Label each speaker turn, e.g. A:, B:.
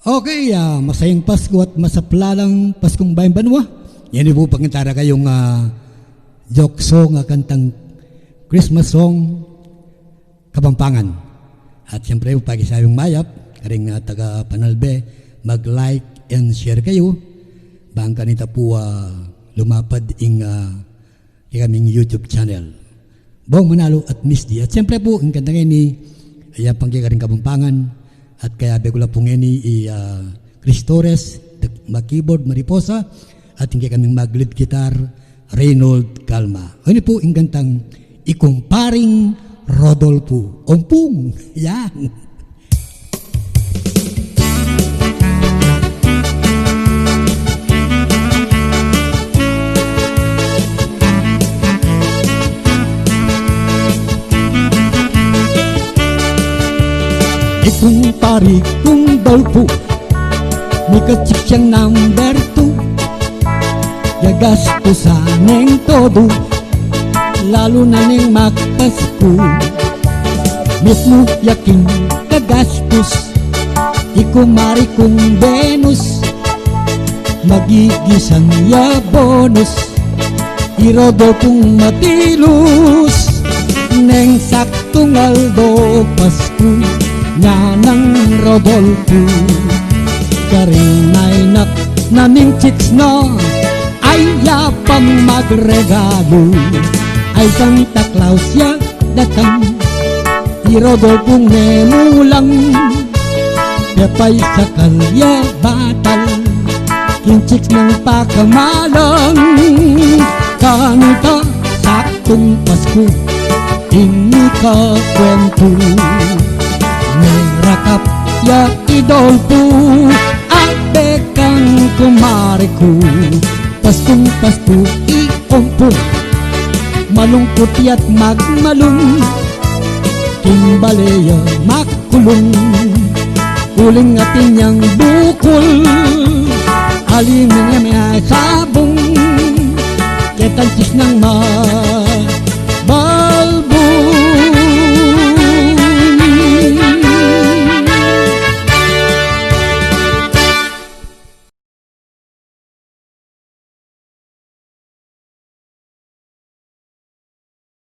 A: Okay, masayang Pasko at masaplalang Paskong Bayan Banwa. Yan po pangintara kayong joke song, kantang Christmas song, Kapampangan. At siyempre po pag-isayong mayap, karing taga Panalbe, mag-like and share kayo. Bangka nita po lumapad ing kaming YouTube channel. Bong Manalo at Miss D. At siyempre po, ang kantang ini, ay pangkikaring Kapampangan. At kaya begula po ngeni Chris Torres, mag-keyboard Mariposa, at hindi kaming mag-lead guitar Reynold Calma. Ano po ang gantang Ikumparing Rodolfo. Ompung! Yan! Kumpari kung Dolfo, may kachik siyang number 2. Gagastusan ng todo, lalo na ng magpasko. Mismo yaking gagastos, ikumari kung Venus, magigisan ya bonus, irodolfong matilus, neng saktong Aldo Pasko. Nga ng Rodolfo, karing nainak naming chicks no, ay yapang magregalo, ay Santa Claus ya datang, di Rodolfo nemulang, yapay sa kalya batal, king chicks ng pakamalang, kanita saktong Pasko, ini ka kwento. Merakap ya Idolfo, abe kang kumari ko, Paskong Pasko iompo, malungkot ya't magmalung, kimbaleya makulong, uling atin niyang bukol, aling nga may sabong, ketansis ng